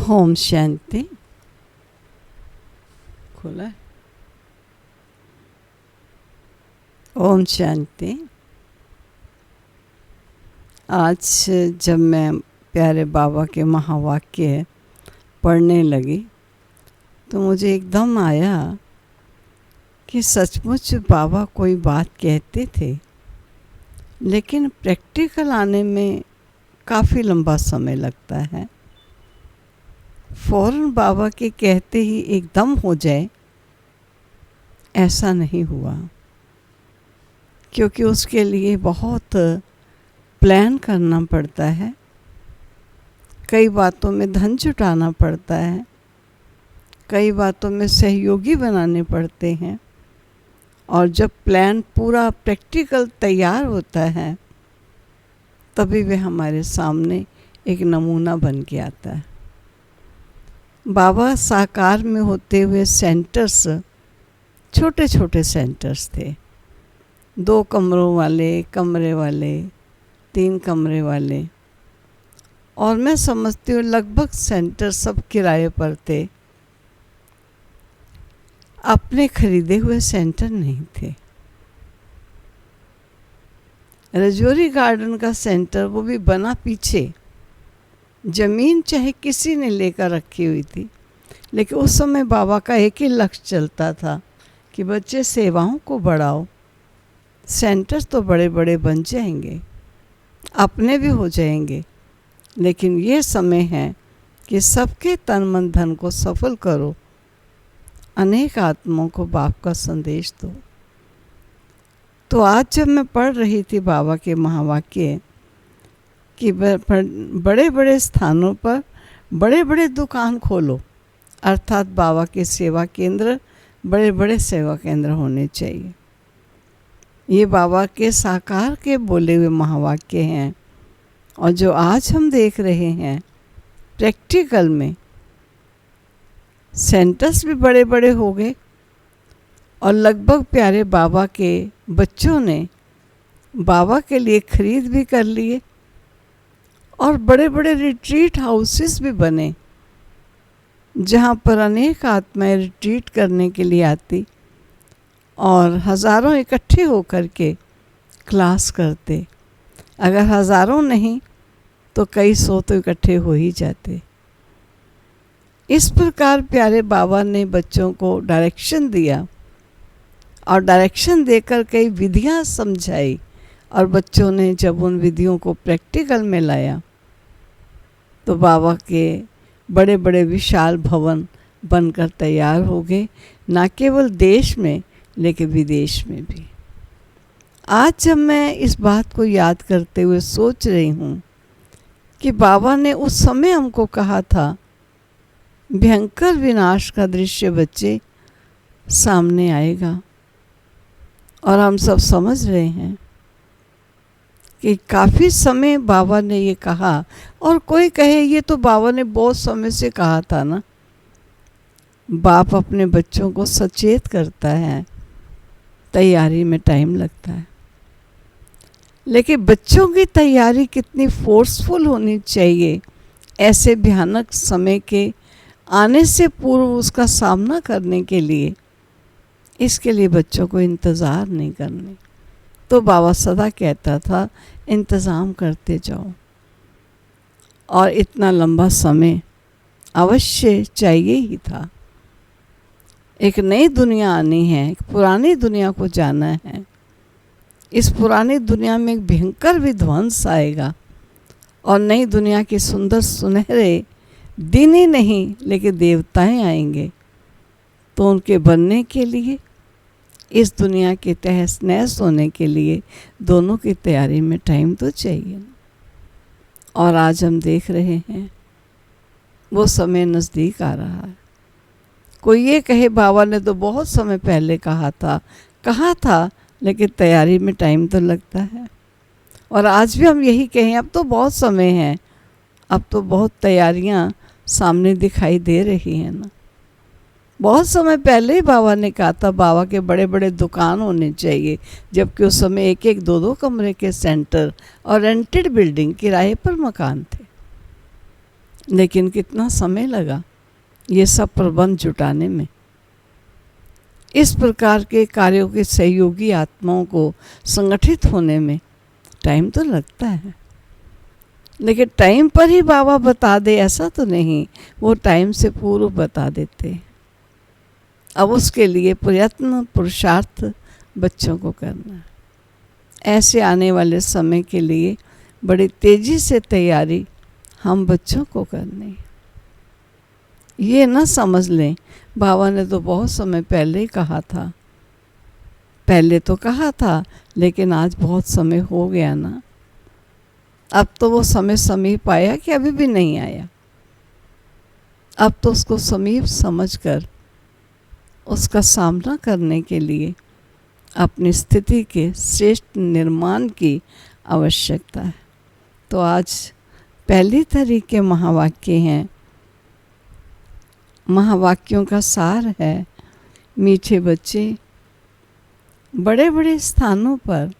ओम शांति। खुला है। ओम शांति। आज जब मैं प्यारे बाबा के महावाक्य पढ़ने लगी तो मुझे एकदम आया कि सचमुच बाबा कोई बात कहते थे, लेकिन प्रैक्टिकल आने में काफ़ी लंबा समय लगता है। फ़ौरन बाबा के कहते ही एकदम हो जाए, ऐसा नहीं हुआ, क्योंकि उसके लिए बहुत प्लान करना पड़ता है, कई बातों में धन जुटाना पड़ता है, कई बातों में सहयोगी बनाने पड़ते हैं, और जब प्लान पूरा प्रैक्टिकल तैयार होता है तभी वह हमारे सामने एक नमूना बन के आता है। बाबा साकार में होते हुए सेंटर्स छोटे छोटे सेंटर्स थे, 2 कमरों वाले, कमरे वाले, 3 कमरे वाले, और मैं समझती हूँ लगभग सेंटर सब किराए पर थे, अपने खरीदे हुए सेंटर नहीं थे। रजौरी गार्डन का सेंटर वो भी बना पीछे, ज़मीन चाहे किसी ने लेकर रखी हुई थी, लेकिन उस समय बाबा का एक ही लक्ष्य चलता था कि बच्चे सेवाओं को बढ़ाओ, सेंटर्स तो बड़े बड़े बन जाएंगे, अपने भी हो जाएंगे, लेकिन ये समय है कि सबके तन मन धन को सफल करो, अनेक आत्माओं को बाप का संदेश दो। तो आज जब मैं पढ़ रही थी बाबा के महावाक्य कि बड़े बड़े स्थानों पर बड़े बड़े दुकान खोलो, अर्थात बाबा के सेवा केंद्र बड़े बड़े सेवा केंद्र होने चाहिए। ये बाबा के साकार के बोले हुए महावाक्य हैं, और जो आज हम देख रहे हैं प्रैक्टिकल में, सेंटर्स भी बड़े बड़े हो गए, और लगभग प्यारे बाबा के बच्चों ने बाबा के लिए खरीद भी कर लिए, और बड़े बड़े रिट्रीट हाउसेस भी बने, जहाँ पर अनेक आत्माएं रिट्रीट करने के लिए आती और हज़ारों इकट्ठे होकर के क्लास करते। अगर हज़ारों नहीं तो कई सौ तो इकट्ठे हो ही जाते। इस प्रकार प्यारे बाबा ने बच्चों को डायरेक्शन दिया, और डायरेक्शन देकर कई विधियाँ समझाई, और बच्चों ने जब उन विधियों को प्रैक्टिकल में लाया तो बाबा के बड़े बड़े विशाल भवन बनकर तैयार हो गए, न केवल देश में लेकिन विदेश में भी। आज जब मैं इस बात को याद करते हुए सोच रही हूँ कि बाबा ने उस समय हमको कहा था भयंकर विनाश का दृश्य बच्चे सामने आएगा, और हम सब समझ रहे हैं कि काफ़ी समय बाबा ने ये कहा, और कोई कहे ये तो बाबा ने बहुत समय से कहा था ना। बाप अपने बच्चों को सचेत करता है, तैयारी में टाइम लगता है, लेकिन बच्चों की तैयारी कितनी फोर्सफुल होनी चाहिए ऐसे भयानक समय के आने से पूर्व उसका सामना करने के लिए। इसके लिए बच्चों को इंतज़ार नहीं करने। तो बाबा सदा कहता था इंतज़ाम करते जाओ, और इतना लंबा समय अवश्य चाहिए ही था। एक नई दुनिया आनी है, एक पुरानी दुनिया को जाना है। इस पुरानी दुनिया में एक भयंकर विध्वंस आएगा, और नई दुनिया के सुंदर सुनहरे दिन ही नहीं लेकिन देवताएं आएंगे। तो उनके बनने के लिए, इस दुनिया के तहस नहस होने के लिए दोनों की तैयारी में टाइम तो चाहिए ना। और आज हम देख रहे हैं वो समय नज़दीक आ रहा है। कोई ये कहे बाबा ने तो बहुत समय पहले कहा था, लेकिन तैयारी में टाइम तो लगता है। और आज भी हम यही कहें अब तो बहुत समय है, अब तो बहुत तैयारियां सामने दिखाई दे रही हैं ना। बहुत समय पहले ही बाबा ने कहा था बाबा के बड़े बड़े दुकान होने चाहिए, जबकि उस समय 1-1, 2-2 कमरे के सेंटर और रेंटेड बिल्डिंग, किराए पर मकान थे। लेकिन कितना समय लगा ये सब प्रबंध जुटाने में। इस प्रकार के कार्यों के सहयोगी आत्माओं को संगठित होने में टाइम तो लगता है, लेकिन टाइम पर ही बाबा बता दे ऐसा तो नहीं, वो टाइम से पूर्व बता देते। अब उसके लिए प्रयत्न पुरुषार्थ बच्चों को करना है। ऐसे आने वाले समय के लिए बड़ी तेजी से तैयारी हम बच्चों को करनी है। ये ना समझ लें बाबा ने तो बहुत समय पहले ही कहा था, पहले तो कहा था लेकिन आज बहुत समय हो गया ना, अब तो वो समय समीप आया कि अभी भी नहीं आया। अब तो उसको समीप समझकर उसका सामना करने के लिए अपनी स्थिति के श्रेष्ठ निर्माण की आवश्यकता है। तो आज पहली तारीख के महावाक्य हैं, महावाक्यों का सार है, मीठे बच्चे बड़े बड़े स्थानों पर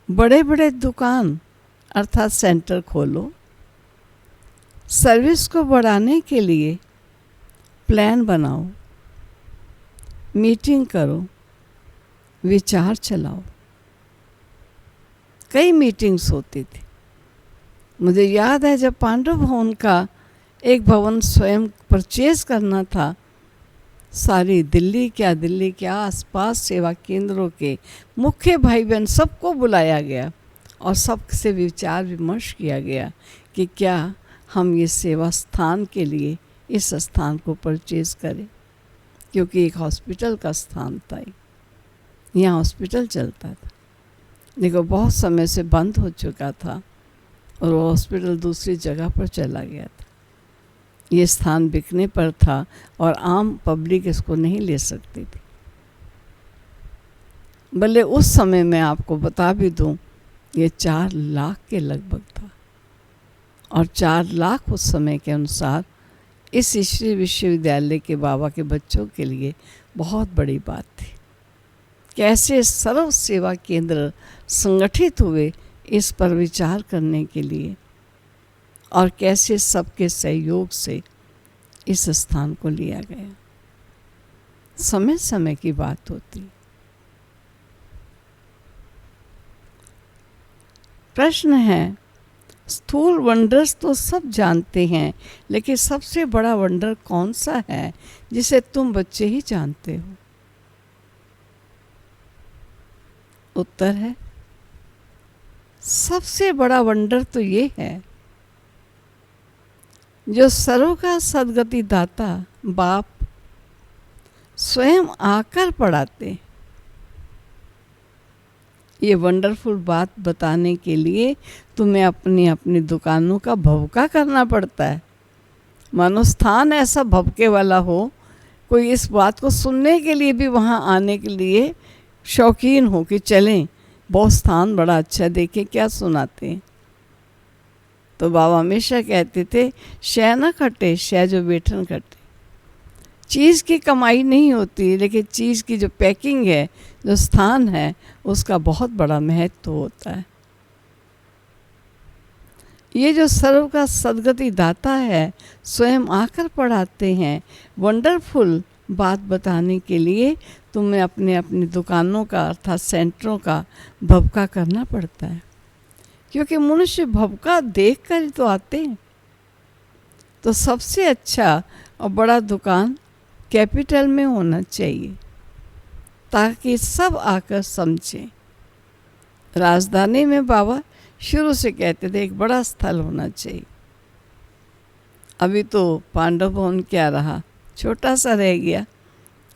बड़े बड़े दुकान अर्थात सेंटर खोलो, सर्विस को बढ़ाने के लिए प्लान बनाओ, मीटिंग करो, विचार चलाओ। कई मीटिंग्स होती थी। मुझे याद है जब पांडव भवन का एक भवन स्वयं परचेज करना था, सारी दिल्ली क्या आसपास सेवा केंद्रों के मुख्य भाई बहन सबको बुलाया गया और सबसे विचार विमर्श किया गया कि क्या हम ये सेवा स्थान के लिए इस स्थान को परचेज करें, क्योंकि एक हॉस्पिटल का स्थान था, यहाँ हॉस्पिटल चलता था। देखो बहुत समय से बंद हो चुका था और वो हॉस्पिटल दूसरी जगह पर चला गया था। ये स्थान बिकने पर था और आम पब्लिक इसको नहीं ले सकती थी। भले उस समय मैं आपको बता भी दूं, ये 4 लाख के लगभग था और 4 लाख उस समय के अनुसार इस ईश्वरीय विश्वविद्यालय के बाबा के बच्चों के लिए बहुत बड़ी बात थी। कैसे सर्व सेवा केंद्र संगठित हुए इस पर विचार करने के लिए और कैसे सबके सहयोग से इस स्थान को लिया गया। समय समय की बात होती। प्रश्न है, स्थूल वंडर्स तो सब जानते हैं, लेकिन सबसे बड़ा वंडर कौन सा है जिसे तुम बच्चे ही जानते हो? उत्तर है, सबसे बड़ा वंडर तो ये है जो सर्व का सद्गति दाता बाप स्वयं आकर पढ़ाते। ये वंडरफुल बात बताने के लिए तुम्हें अपनी अपनी दुकानों का भवका करना पड़ता है। मानो स्थान ऐसा भवके वाला हो, कोई इस बात को सुनने के लिए भी वहाँ आने के लिए शौकीन हो कि चलें, बहुत स्थान बड़ा अच्छा, देखें क्या सुनाते हैं। तो बाबा हमेशा कहते थे, शय न खटे शय जो बैठन खटे। चीज़ की कमाई नहीं होती, लेकिन चीज़ की जो पैकिंग है, जो स्थान है, उसका बहुत बड़ा महत्व होता है। ये जो सर्व का सद्गति दाता है, स्वयं आकर पढ़ाते हैं। वंडरफुल बात बताने के लिए तुम्हें अपने अपनी दुकानों का अर्थात सेंटरों का भवका करना पड़ता है, क्योंकि मनुष्य भवका देख कर ही तो आते हैं। तो सबसे अच्छा और बड़ा दुकान कैपिटल में होना चाहिए ताकि सब आकर समझें। राजधानी में बाबा शुरू से कहते थे एक बड़ा स्थल होना चाहिए। अभी तो पांडव भवन क्या रहा, छोटा सा रह गया।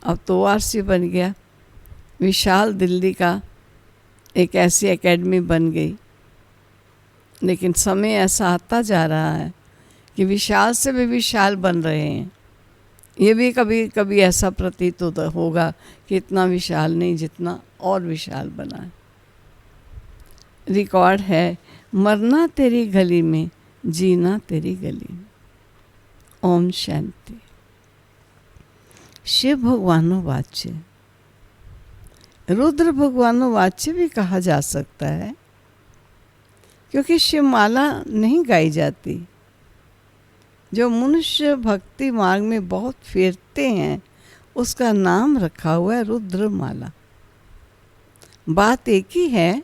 अब तो वारसी बन गया, विशाल दिल्ली का एक ऐसी एकेडमी बन गई। लेकिन समय ऐसा आता जा रहा है कि विशाल से भी विशाल बन रहे हैं। ये भी कभी कभी ऐसा प्रतीत होगा कि इतना विशाल नहीं जितना और विशाल बना है। रिकॉर्ड है, मरना तेरी गली में, जीना तेरी गली में। ओम शांति। शिव भगवानो वाच्य, रुद्र भगवानो वाच्य भी कहा जा सकता है, क्योंकि शिवमाला नहीं गाई जाती, जो मनुष्य भक्ति मार्ग में बहुत फेरते हैं उसका नाम रखा हुआ है रुद्रमाला। बात एक ही है,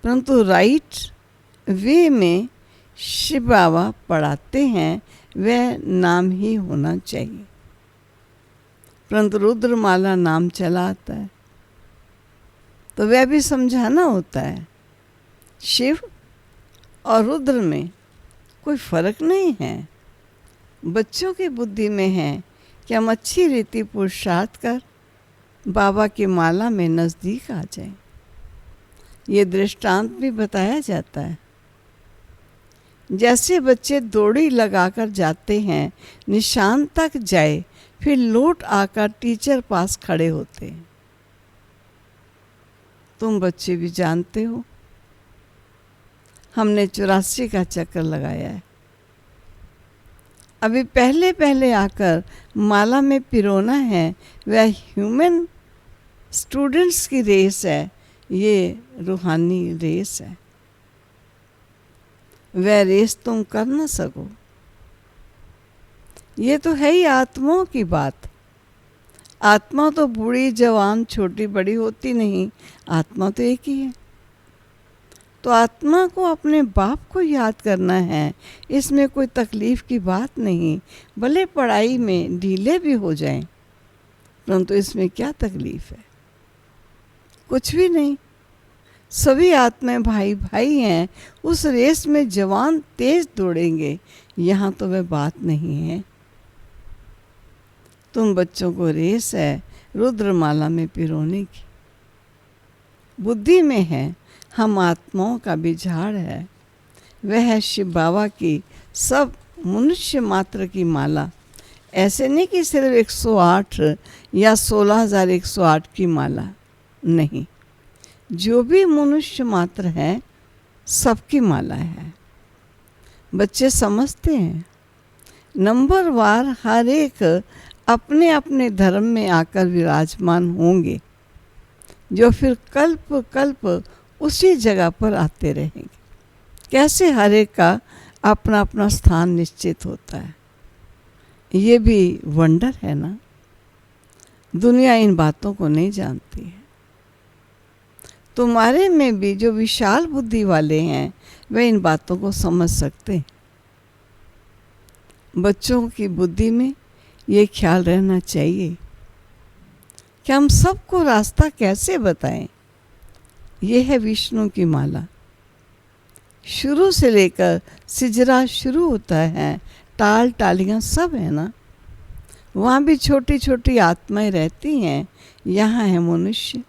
परंतु राइट वे में शिव बाबा पढ़ाते हैं वह नाम ही होना चाहिए। परंतु रुद्रमाला नाम चला आता है तो वह भी समझाना होता है। शिव और रुद्र में कोई फर्क नहीं है। बच्चों की बुद्धि में है कि हम अच्छी रीति पुरुषार्थ कर बाबा की माला में नज़दीक आ जाएं। ये दृष्टांत भी बताया जाता है। जैसे बच्चे दौड़ी लगाकर जाते हैं, निशान तक जाए, फिर लौट आकर टीचर पास खड़े होते हैं। तुम बच्चे भी जानते हो, हमने 84 का चक्कर लगाया है। अभी पहले पहले आकर माला में पिरोना है, वह ह्यूमन स्टूडेंट्स की रेस है, ये रूहानी रेस है। वह रेस तुम कर न सको। ये तो है ही आत्माओं की बात। आत्मा तो बूढ़ी जवान छोटी बड़ी होती नहीं, आत्मा तो एक ही है। तो आत्मा को अपने बाप को याद करना है, इसमें कोई तकलीफ़ की बात नहीं। भले पढ़ाई में ढीले भी हो जाएं, परंतु इसमें क्या तकलीफ़ है? कुछ भी नहीं। सभी आत्माएं भाई भाई हैं। उस रेस में जवान तेज दौड़ेंगे, यहाँ तो वह बात नहीं है। तुम बच्चों को रेस है रुद्रमाला में पिरोने की। बुद्धि में है हम आत्माओं का भी झाड़ है, वह है शिव बाबा की सब मनुष्य मात्र की माला। ऐसे नहीं कि सिर्फ 108 या 16,108 की माला, नहीं, जो भी मनुष्य मात्र है सबकी माला है। बच्चे समझते हैं नंबर वार हर एक अपने अपने धर्म में आकर विराजमान होंगे, जो फिर कल्प कल्प उसी जगह पर आते रहेंगे। कैसे हर एक का अपना अपना स्थान निश्चित होता है, ये भी वंडर है ना। दुनिया इन बातों को नहीं जानती है। तुम्हारे में भी जो विशाल बुद्धि वाले हैं वे इन बातों को समझ सकते हैं। बच्चों की बुद्धि में ये ख्याल रहना चाहिए कि हम सबको रास्ता कैसे बताएं। ये है विष्णु की माला। शुरू से लेकर सिजरा शुरू होता है, टाल टालियाँ सब है ना। वहाँ भी छोटी छोटी आत्माएं रहती हैं, यहाँ है मनुष्य।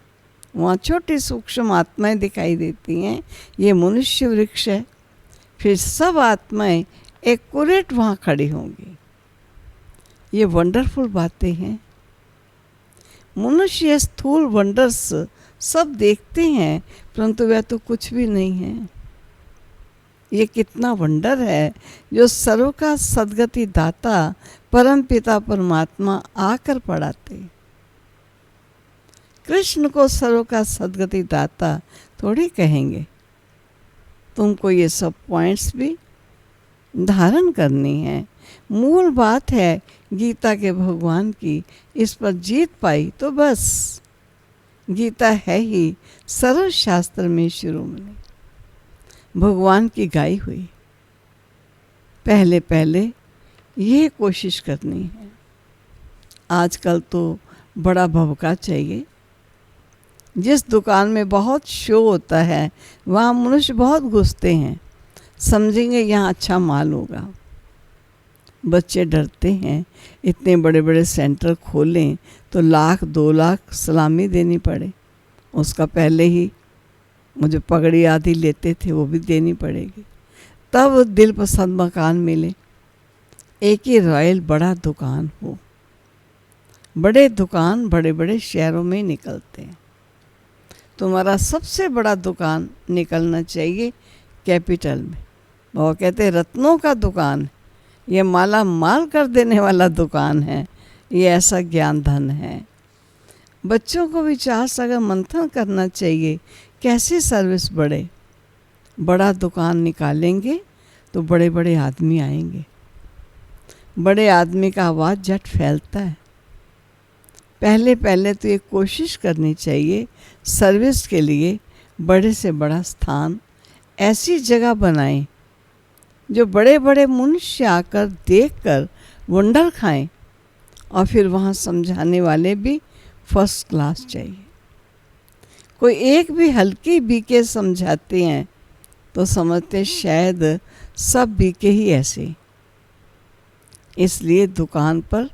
वहाँ छोटी सूक्ष्म आत्माएं दिखाई देती हैं, ये मनुष्य वृक्ष है। फिर सब आत्माएं एक्यूरेट वहाँ खड़ी होंगी। ये वंडरफुल बातें हैं। मनुष्य स्थूल वंडर्स सब देखते हैं, परंतु वह तो कुछ भी नहीं है। ये कितना वंडर है जो सर्व का सद्गति दाता परम पिता परमात्मा आकर पढ़ाते। कृष्ण को सर्व का सद्गति दाता थोड़ी कहेंगे। तुमको ये सब पॉइंट्स भी धारण करनी है। मूल बात है गीता के भगवान की, इस पर जीत पाई तो बस। गीता है ही सर्व शास्त्र में शिरोमणि, भगवान की गाई हुई। पहले पहले ये कोशिश करनी है। आजकल तो बड़ा भवका चाहिए। जिस दुकान में बहुत शो होता है वहाँ मनुष्य बहुत घुसते हैं, समझेंगे यहाँ अच्छा माल होगा। बच्चे डरते हैं, इतने बड़े बड़े सेंटर खोलें तो 1,00,000 2,00,000 सलामी देनी पड़े। उसका पहले ही मुझे पगड़ी आदि लेते थे वो भी देनी पड़ेगी, तब दिल पसंद मकान मिले। एक ही रॉयल बड़ा दुकान हो। बड़े दुकान बड़े बड़े शहरों में निकलते हैं। तुम्हारा सबसे बड़ा दुकान निकलना चाहिए कैपिटल में। वो कहते हैं रत्नों का दुकान, ये माला माल कर देने वाला दुकान है, ये ऐसा ज्ञान धन है। बच्चों को विचार सागर मंथन करना चाहिए, कैसे सर्विस बढ़े। बड़ा दुकान निकालेंगे तो बड़े बड़े आदमी आएंगे। बड़े आदमी का आवाज़ झट फैलता है। पहले पहले तो ये कोशिश करनी चाहिए सर्विस के लिए बड़े से बड़ा स्थान, ऐसी जगह बनाएं जो बड़े बड़े मनुष्य आकर देखकर वंडर खाएं, और फिर वहाँ समझाने वाले भी फर्स्ट क्लास चाहिए। कोई एक भी हल्की बीके समझाते हैं तो समझते शायद सब बीके ही ऐसे। इसलिए दुकान पर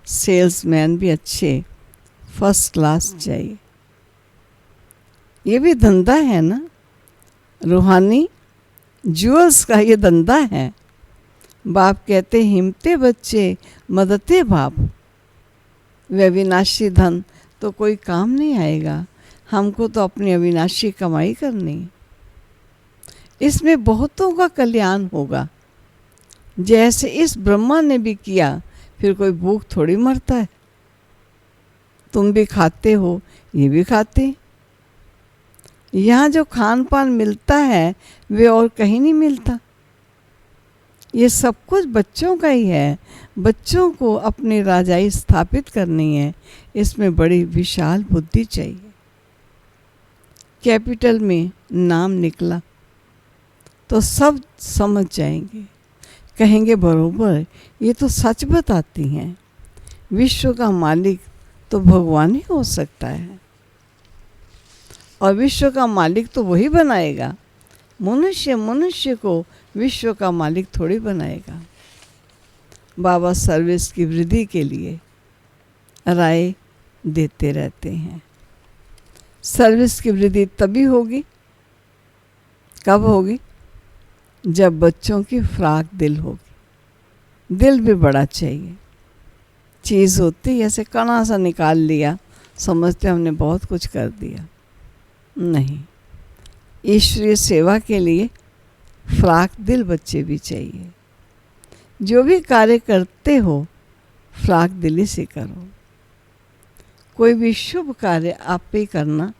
सेल्समैन भी अच्छे फर्स्ट क्लास चाहिए। ये भी धंधा है ना, रूहानी ज्वेल्स का ये धंधा है। बाप कहते हिम्मते बच्चे मददे बाप, वे अविनाशी धन तो कोई काम नहीं आएगा, हमको तो अपनी अविनाशी कमाई करनी है। इसमें बहुतों का कल्याण होगा, जैसे इस ब्रह्मा ने भी किया। फिर कोई भूख थोड़ी मरता है। तुम भी खाते हो, ये भी खाते। यहाँ जो खान पान मिलता है वे और कहीं नहीं मिलता। ये सब कुछ बच्चों का ही है। बच्चों को अपनी राजाई स्थापित करनी है, इसमें बड़ी विशाल बुद्धि चाहिए। कैपिटल में नाम निकला तो सब समझ जाएंगे, कहेंगे बरोबर ये तो सच बताती हैं। विश्व का मालिक तो भगवान ही हो सकता है, और विश्व का मालिक तो वही बनाएगा। मनुष्य को विश्व का मालिक थोड़ी बनाएगा। बाबा सर्विस की वृद्धि के लिए राय देते रहते हैं। सर्विस की वृद्धि तभी होगी, कब होगी? जब बच्चों की फ्राक दिल होगी। दिल भी बड़ा चाहिए। चीज़ होती ऐसे कणा सा निकाल लिया, समझते हमने बहुत कुछ कर दिया। नहीं, ईश्वरीय सेवा के लिए फ्राक दिल बच्चे भी चाहिए। जो भी कार्य करते हो फ्राक दिली से करो। कोई भी शुभ कार्य आप पे करना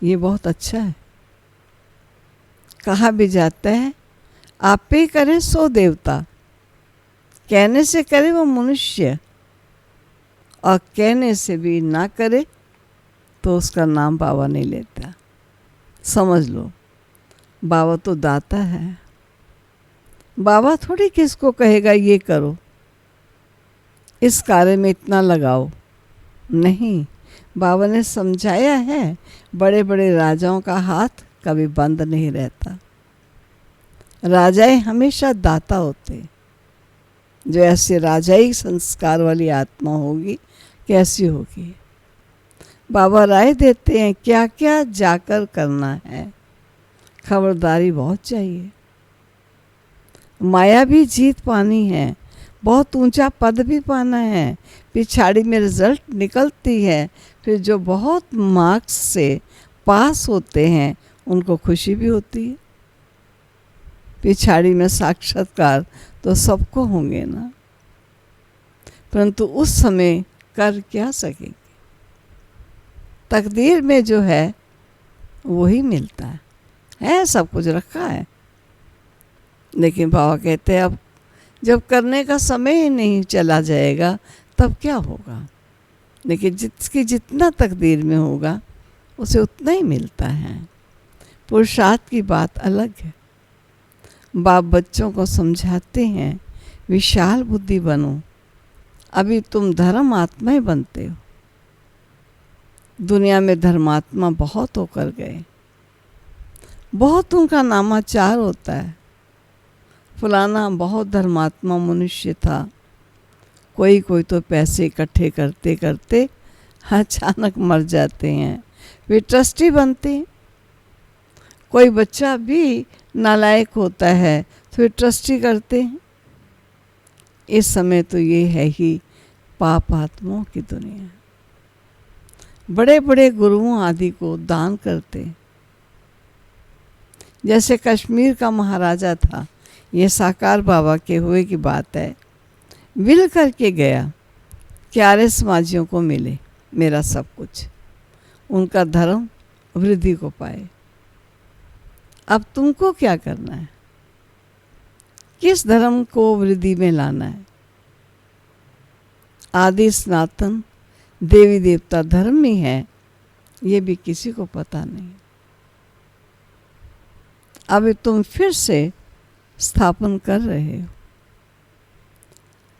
ये बहुत अच्छा है। कहा भी जाता है आप पे करे सो देवता, कहने से करे वो मनुष्य, और कहने से भी ना करे तो उसका नाम बाबा नहीं लेता। समझ लो, बाबा तो दाता है। बाबा थोड़ी किसको कहेगा ये करो, इस कार्य में इतना लगाओ। नहीं, बाबा ने समझाया है बड़े बड़े राजाओं का हाथ कभी बंद नहीं रहता। राजाएं हमेशा दाता होते। जो ऐसे राजाई संस्कार वाली आत्मा होगी कैसी होगी? बाबा राय देते हैं क्या क्या जाकर करना है। खबरदारी बहुत चाहिए। माया भी जीत पानी है, बहुत ऊंचा पद भी पाना है। पिछाड़ी में रिजल्ट निकलती है, फिर जो बहुत मार्क्स से पास होते हैं उनको खुशी भी होती है। पिछाड़ी में साक्षात्कार तो सबको होंगे ना, परंतु उस समय कर क्या सकेंगे? तकदीर में जो है वही मिलता है, सब कुछ रखा है। लेकिन बाबा कहते हैं अब जब करने का समय ही नहीं चला जाएगा तब क्या होगा? लेकिन जिसकी जितना तकदीर में होगा उसे उतना ही मिलता है। पुरुषार्थ की बात अलग है। बाप बच्चों को समझाते हैं विशाल बुद्धि बनो, अभी तुम धर्म आत्मा ही बनते हो। दुनिया में धर्मात्मा बहुत होकर गए, बहुत उनका नामाचार होता है। फलाना बहुत धर्मात्मा मनुष्य था। कोई कोई तो पैसे इकट्ठे करते करते अचानक मर जाते हैं, वे ट्रस्टी बनते हैं। कोई बच्चा भी नालायक होता है तो वे ट्रस्टी करते हैं। इस समय तो ये है ही पाप आत्माओं की दुनिया। बड़े बड़े गुरुओं आदि को दान करते हैं। जैसे कश्मीर का महाराजा था, ये साकार बाबा के हुए की बात है। विल करके गया, क्यारे समाजियों को मिले मेरा सब कुछ, उनका धर्म वृद्धि को पाए। अब तुमको क्या करना है? किस धर्म को वृद्धि में लाना है? आदि सनातन देवी देवता धर्म ही है, ये भी किसी को पता नहीं। अभी तुम फिर से स्थापन कर रहे हो।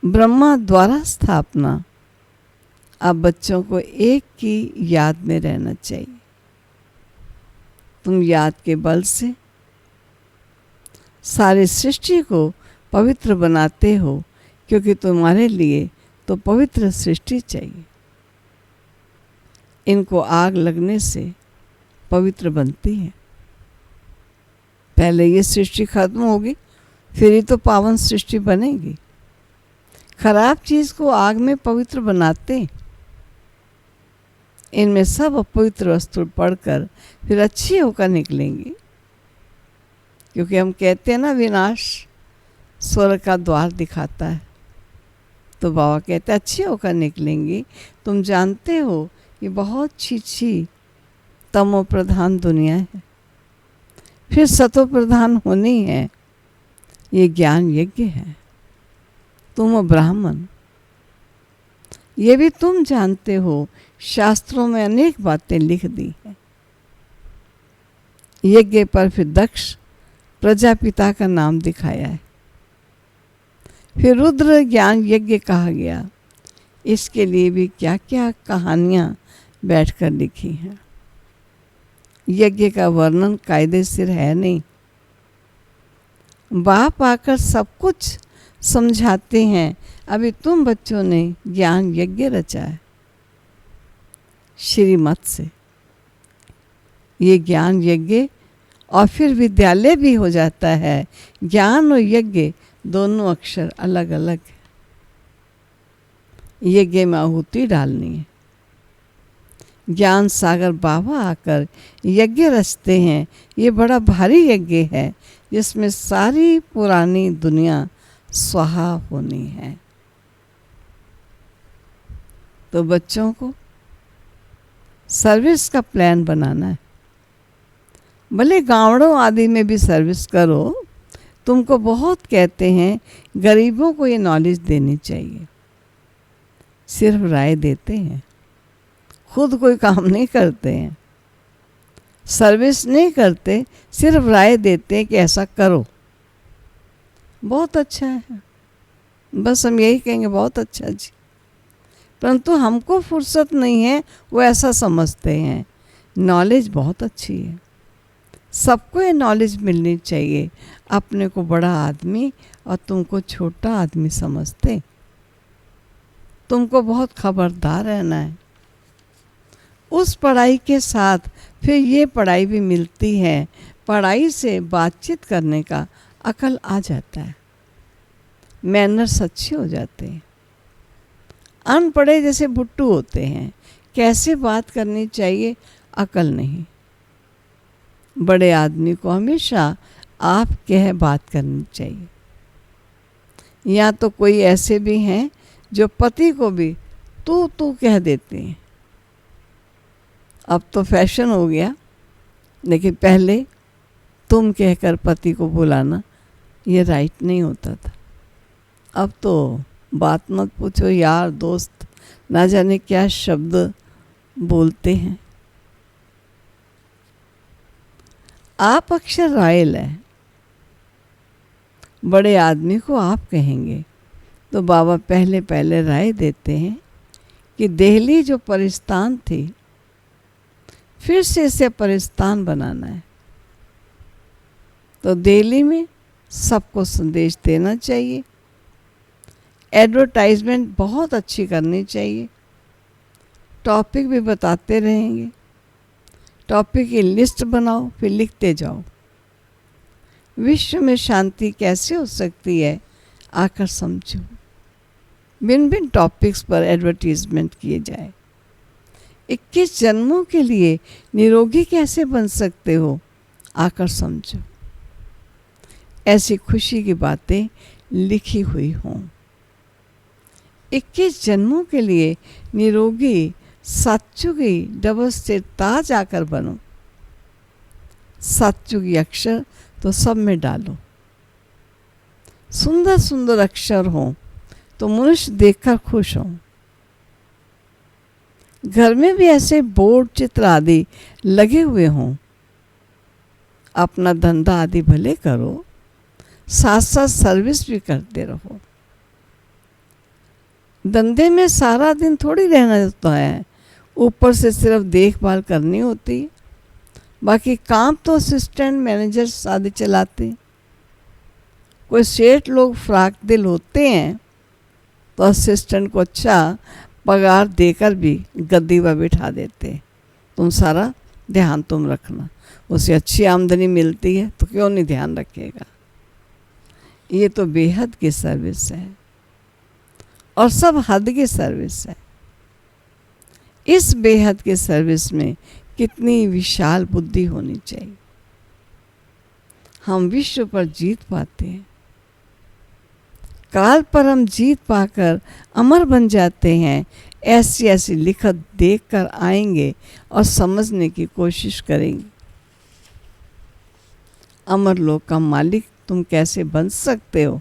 ब्रह्मा द्वारा स्थापना। अब बच्चों को एक की याद में रहना चाहिए। तुम याद के बल से सारी सृष्टि को पवित्र बनाते हो, क्योंकि तुम्हारे लिए तो पवित्र सृष्टि चाहिए। इनको आग लगने से पवित्र बनती है। पहले ये सृष्टि खत्म होगी, फिर ही तो पावन सृष्टि बनेगी। खराब चीज को आग में पवित्र बनाते, इनमें सब अपवित्र वस्तु पढ़कर फिर अच्छी होकर निकलेंगी। क्योंकि हम कहते हैं ना, विनाश स्वर्ग का द्वार दिखाता है। तो बाबा कहते हैं अच्छी होकर निकलेंगी। तुम जानते हो ये बहुत छी तमो प्रधान दुनिया है, फिर सतो प्रधान होनी है। ये ज्ञान यज्ञ है। तुम ब्राह्मण, ये भी तुम जानते हो। शास्त्रों में अनेक बातें लिख दी हैं। यज्ञ पर फिर दक्ष प्रजापिता का नाम दिखाया है। फिर रुद्र ज्ञान यज्ञ कहा गया। इसके लिए भी क्या क्या कहानियां बैठकर लिखी हैं। यज्ञ का वर्णन कायदे सिर है नहीं। बाप आकर सब कुछ समझाते हैं। अभी तुम बच्चों ने ज्ञान यज्ञ रचा है श्रीमत से। ये ज्ञान यज्ञ और फिर विद्यालय भी हो जाता है। ज्ञान और यज्ञ दोनों अक्षर अलग अलग है। यज्ञ में आहुति डालनी है। ज्ञान सागर बाबा आकर यज्ञ रचते हैं। ये बड़ा भारी यज्ञ है, जिसमें सारी पुरानी दुनिया स्वाहा होनी है। तो बच्चों को सर्विस का प्लान बनाना है। भले गाँवों आदि में भी सर्विस करो। तुमको बहुत कहते हैं, गरीबों को ये नॉलेज देनी चाहिए। सिर्फ राय देते हैं, खुद कोई काम नहीं करते हैं। सर्विस नहीं करते, सिर्फ राय देते हैं कि ऐसा करो। बहुत अच्छा है, बस हम यही कहेंगे बहुत अच्छा जी। परंतु हमको फुर्सत नहीं है, वो ऐसा समझते हैं। नॉलेज बहुत अच्छी है, सबको ये नॉलेज मिलनी चाहिए। अपने को बड़ा आदमी और तुमको छोटा आदमी समझते। तुमको बहुत खबरदार रहना है। उस पढ़ाई के साथ फिर ये पढ़ाई भी मिलती है। पढ़ाई से बातचीत करने का अकल आ जाता है, मैनर्स अच्छे हो जाते हैं। अनपढ़े जैसे भुट्टू होते हैं, कैसे बात करनी चाहिए अकल नहीं। बड़े आदमी को हमेशा आप कह बात करनी चाहिए। या तो कोई ऐसे भी हैं जो पति को भी तू कह देते हैं। अब तो फैशन हो गया, लेकिन पहले तुम कहकर पति को बुलाना ये राइट नहीं होता था। अब तो बात मत पूछो यार, दोस्त, ना जाने क्या शब्द बोलते हैं। आप अक्षर रायल है। बड़े आदमी को आप कहेंगे तो बाबा पहले राय देते हैं कि दिल्ली जो परिस्तान थी, फिर से इसे परिस्तान बनाना है। तो दिल्ली में सबको संदेश देना चाहिए। एडवर्टाइजमेंट बहुत अच्छी करनी चाहिए। टॉपिक भी बताते रहेंगे। टॉपिक की लिस्ट बनाओ, फिर लिखते जाओ। विश्व में शांति कैसे हो सकती है, आकर समझो। भिन्न भिन्न टॉपिक्स पर एडवर्टीजमेंट किए जाए। 21 जन्मों के लिए निरोगी कैसे बन सकते हो, आकर समझो। ऐसी खुशी की बातें लिखी हुई हों। 21 जन्मों के लिए निरोगी सतयुगी डबल स्टेट ताज आकर बनो। सतयुगी अक्षर तो सब में डालो। सुंदर सुंदर अक्षर हों तो मनुष्य देखकर खुश हों। घर में भी ऐसे बोर्ड चित्र आदि लगे हुए हों। अपना धंधा आदि भले करो, साथ साथ सर्विस भी करते रहो। धंधे में सारा दिन थोड़ी रहना होता है, ऊपर से सिर्फ देखभाल करनी होती, बाकी काम तो असिस्टेंट मैनेजर आदि चलाते। कोई सेठ लोग फ्राक दिल होते हैं तो असिस्टेंट को अच्छा पगार देकर भी गद्दी पर बिठा देते। तुम सारा ध्यान तुम रखना, उसे अच्छी आमदनी मिलती है तो क्यों नहीं ध्यान रखेगा। ये तो बेहद की सर्विस है और सब हद की सर्विस है। इस बेहद की सर्विस में कितनी विशाल बुद्धि होनी चाहिए। हम विश्व पर जीत पाते हैं, काल पर हम जीत पाकर अमर बन जाते हैं। ऐसी ऐसी लिखत देख कर आएंगे और समझने की कोशिश करेंगे। अमर लोक का मालिक तुम कैसे बन सकते हो,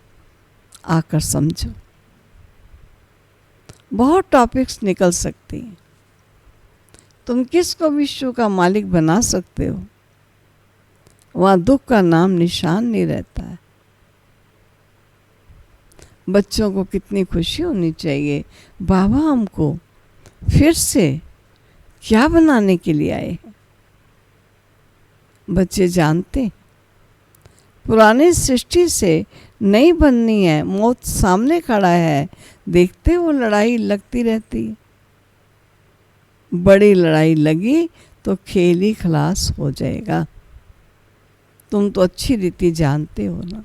आकर समझो। बहुत टॉपिक्स निकल सकती हैं। तुम किसको विश्व का मालिक बना सकते हो, वहाँ दुख का नाम निशान नहीं रहता है। बच्चों को कितनी खुशी होनी चाहिए, बाबा हमको फिर से क्या बनाने के लिए आए हैं। बच्चे जानते पुरानी सृष्टि से नई बननी है, मौत सामने खड़ा है, देखते वो लड़ाई लगती रहती है। बड़ी लड़ाई लगी तो खेल ही खलास हो जाएगा। तुम तो अच्छी रीति जानते हो ना।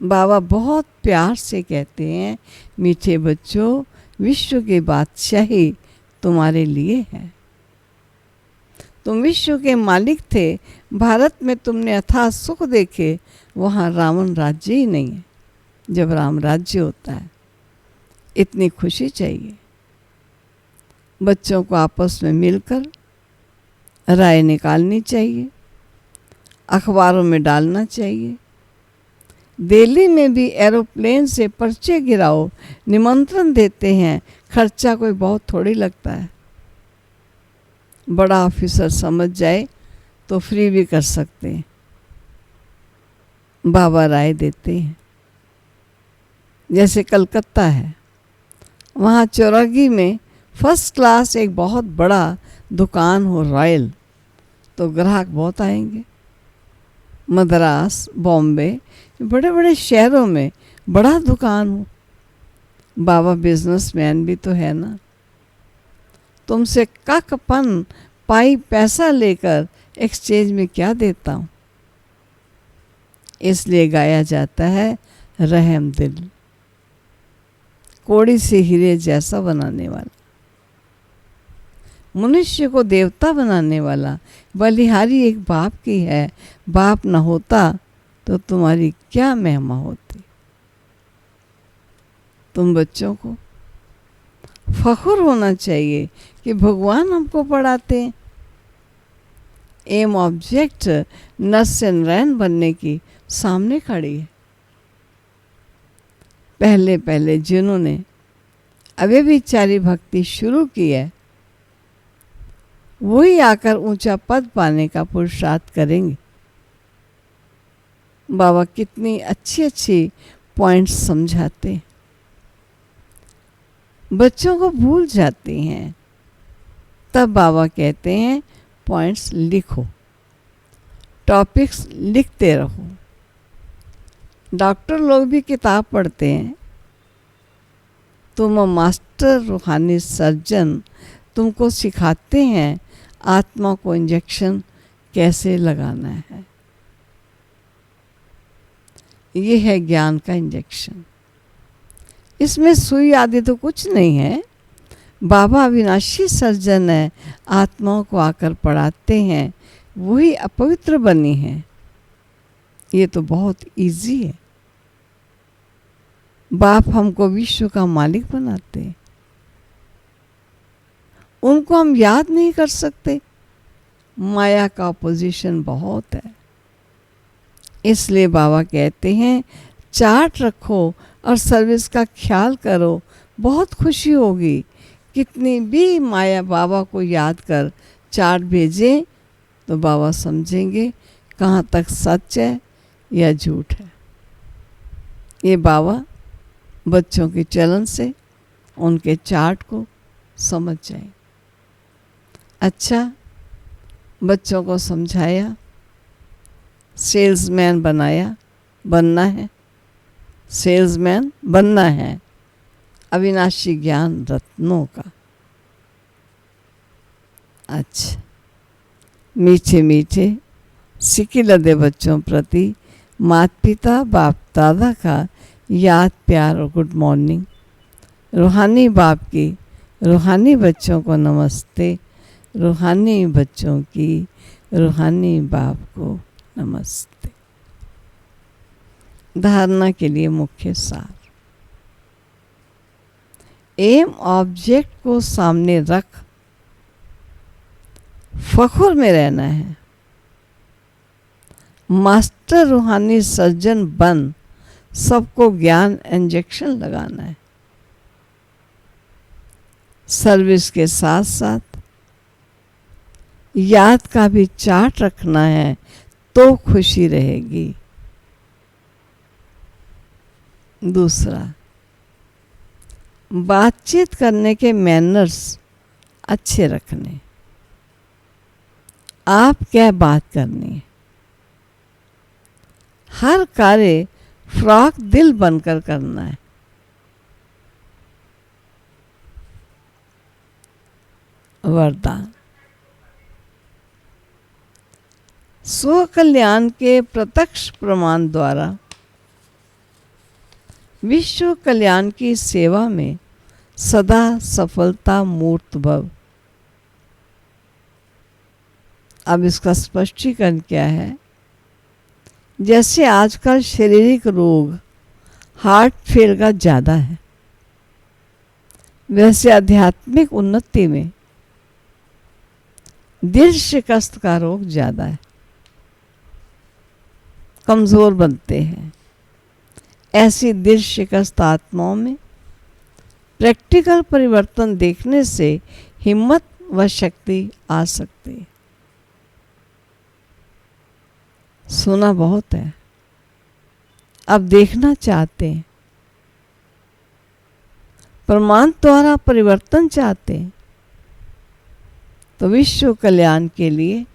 बाबा बहुत प्यार से कहते हैं, मीठे बच्चों, विश्व की बादशाही तुम्हारे लिए है। तुम विश्व के मालिक थे। भारत में तुमने अथाह सुख देखे, वहाँ रावण राज्य ही नहीं है जब राम राज्य होता है। इतनी खुशी चाहिए। बच्चों को आपस में मिलकर राय निकालनी चाहिए, अखबारों में डालना चाहिए। दिल्ली में भी एरोप्लेन से पर्चे गिराओ, निमंत्रण देते हैं। खर्चा कोई बहुत थोड़ी लगता है। बड़ा ऑफिसर समझ जाए तो फ्री भी कर सकते हैं। बाबा राय देते हैं। जैसे कलकत्ता है, वहाँ चौरागी में फर्स्ट क्लास एक बहुत बड़ा दुकान हो रॉयल, तो ग्राहक बहुत आएंगे। मद्रास, बॉम्बे, बड़े बड़े शहरों में बड़ा दुकान हो। बाबा बिजनेसमैन भी तो है ना। तुमसे ककपन पाई पैसा लेकर एक्सचेंज में क्या देता हूँ। इसलिए गाया जाता है, रहम दिल कोड़ी से हीरे जैसा बनाने वाला, मनुष्य को देवता बनाने वाला बलिहारी एक बाप की है। बाप न होता तो तुम्हारी क्या महिमा होती। तुम बच्चों को फख्र होना चाहिए कि भगवान हमको पढ़ाते हैं। एम ऑब्जेक्ट नर्स एंड रैन बनने की सामने खड़ी है। पहले पहले जिन्होंने अव्यभिचारी भक्ति शुरू की है, वही आकर ऊंचा पद पाने का पुरुषार्थ करेंगे। बाबा कितनी अच्छी अच्छी पॉइंट्स समझाते हैं, बच्चों को भूल जाती हैं। तब बाबा कहते हैं, पॉइंट्स लिखो, टॉपिक्स लिखते रहो। डॉक्टर लोग भी किताब पढ़ते हैं। तुम मास्टर रूहानी सर्जन, तुमको सिखाते हैं आत्मा को इंजेक्शन कैसे लगाना है। ये है ज्ञान का इंजेक्शन। इसमें सुई आदि तो कुछ नहीं है। बाबा अविनाशी सर्जन है, आत्माओं को आकर पढ़ाते हैं, वही अपवित्र बनी है। ये तो बहुत इजी है। बाप हमको विश्व का मालिक बनाते हैं, उनको हम याद नहीं कर सकते। माया का अपोजिशन बहुत है। इसलिए बाबा कहते हैं, चार्ट रखो और सर्विस का ख्याल करो। बहुत खुशी होगी कितनी भी माया बाबा को याद कर चार्ट भेजें तो बाबा समझेंगे कहाँ तक सच है या झूठ है। ये बाबा बच्चों के चलन से उनके चार्ट को समझ जाए। अच्छा, बच्चों को समझाया, सेल्समैन बनना है, सेल्समैन बनना है अविनाशी ज्ञान रत्नों का। अच्छा, मीठे मीठे सिक्के लदे बच्चों प्रति माता पिता बाप दादा का याद प्यार और गुड मॉर्निंग। रूहानी बाप की रूहानी बच्चों को नमस्ते, रूहानी बच्चों की रूहानी बाप को नमस्ते। धारणा के लिए मुख्य सार। एम ऑब्जेक्ट को सामने रख फखुर में रहना है। मास्टर रूहानी सर्जन बन सबको ज्ञान इंजेक्शन लगाना है। सर्विस के साथ साथ याद का भी चार्ट रखना है तो खुशी रहेगी। दूसरा, बातचीत करने के मैनर्स अच्छे रखने। आप क्या बात करनी है। हर कार्य फ्रॉक दिल बनकर करना है। वरदान। स्व कल्याण के प्रत्यक्ष प्रमाण द्वारा विश्व कल्याण की सेवा में सदा सफलता मूर्त भव। अब इसका स्पष्टीकरण क्या है। जैसे आजकल शारीरिक रोग हार्ट फेल का ज़्यादा है, वैसे आध्यात्मिक उन्नति में दिल शिकस्त का रोग ज़्यादा है। कमज़ोर बनते हैं। ऐसी दिल शिकस्त आत्माओं में प्रैक्टिकल परिवर्तन देखने से हिम्मत व शक्ति आ सकती है। सुना बहुत है, अब देखना चाहते हैं। प्रमाण द्वारा परिवर्तन चाहते हैं तो विश्व कल्याण के लिए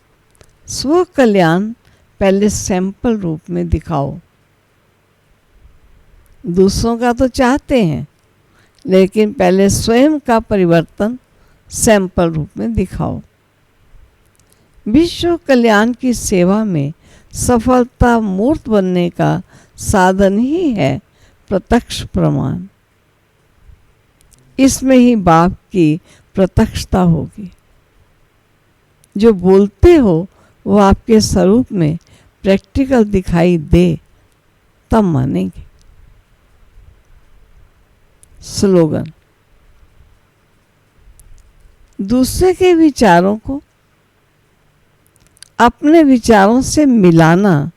स्व कल्याण पहले सैंपल रूप में दिखाओ। दूसरों का तो चाहते हैं, लेकिन पहले स्वयं का परिवर्तन सैंपल रूप में दिखाओ। विश्व कल्याण की सेवा में सफलता मूर्त बनने का साधन ही है प्रत्यक्ष प्रमाण। इसमें ही बाप की प्रत्यक्षता होगी। जो बोलते हो वो आपके स्वरूप में प्रैक्टिकल दिखाई दे, तब मानेंगे। स्लोगन। दूसरे के विचारों को अपने विचारों से मिलाना,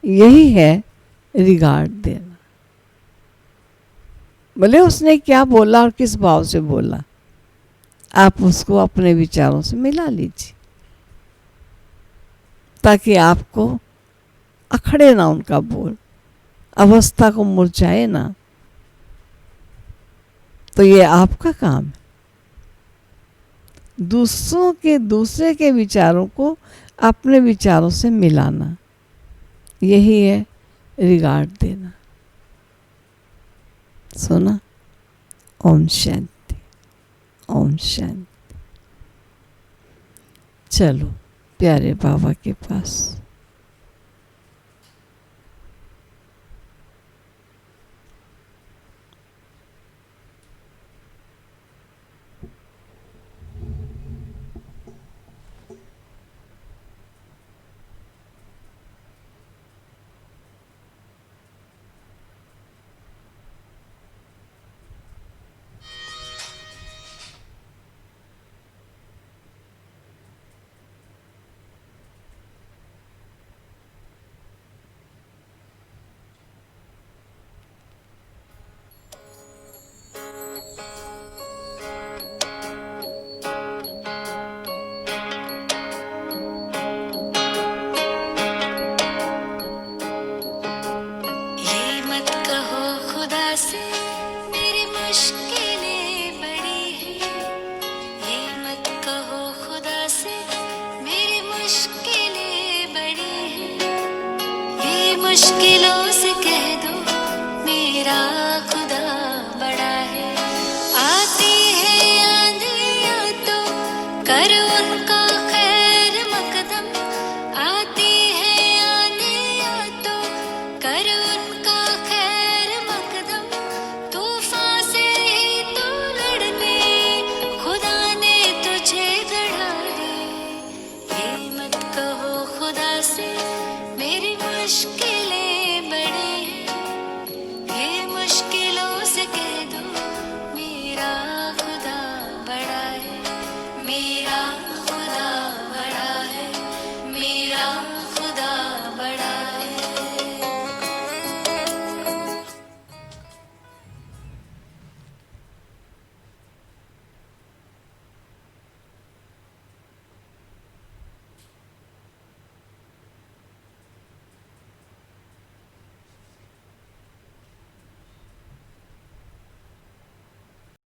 यही है रिगार्ड देना। भले उसने क्या बोला और किस भाव से बोला, आप उसको अपने विचारों से मिला लीजिए, ताकि आपको अखड़े ना उनका बोल, अवस्था को मुरझाए ना। तो ये आपका काम है। दूसरे के विचारों को अपने विचारों से मिलाना, यही है रिगार्ड देना। सुना। ओम शांति, ओम शांति। चलो प्यारे बाबा के पास। से मेरी मुश्किलें बड़ी हैं। ये मत कहो खुदा से मेरी मुश्किलें बड़ी हैं। ये मुश्किलों से कह दो मेरा खुदा बड़ा है। आती है आंधियाँ तो कर उनका खैर मकदम। आती है आंधियाँ तो कर उनका खैर मकदम। तूफान से ही तो लड़ने खुदा ने तुझे गढ़ा है। ये मत कहो खुदा से मेरी मुश्किलें बड़ी हैं। ये मुश्किल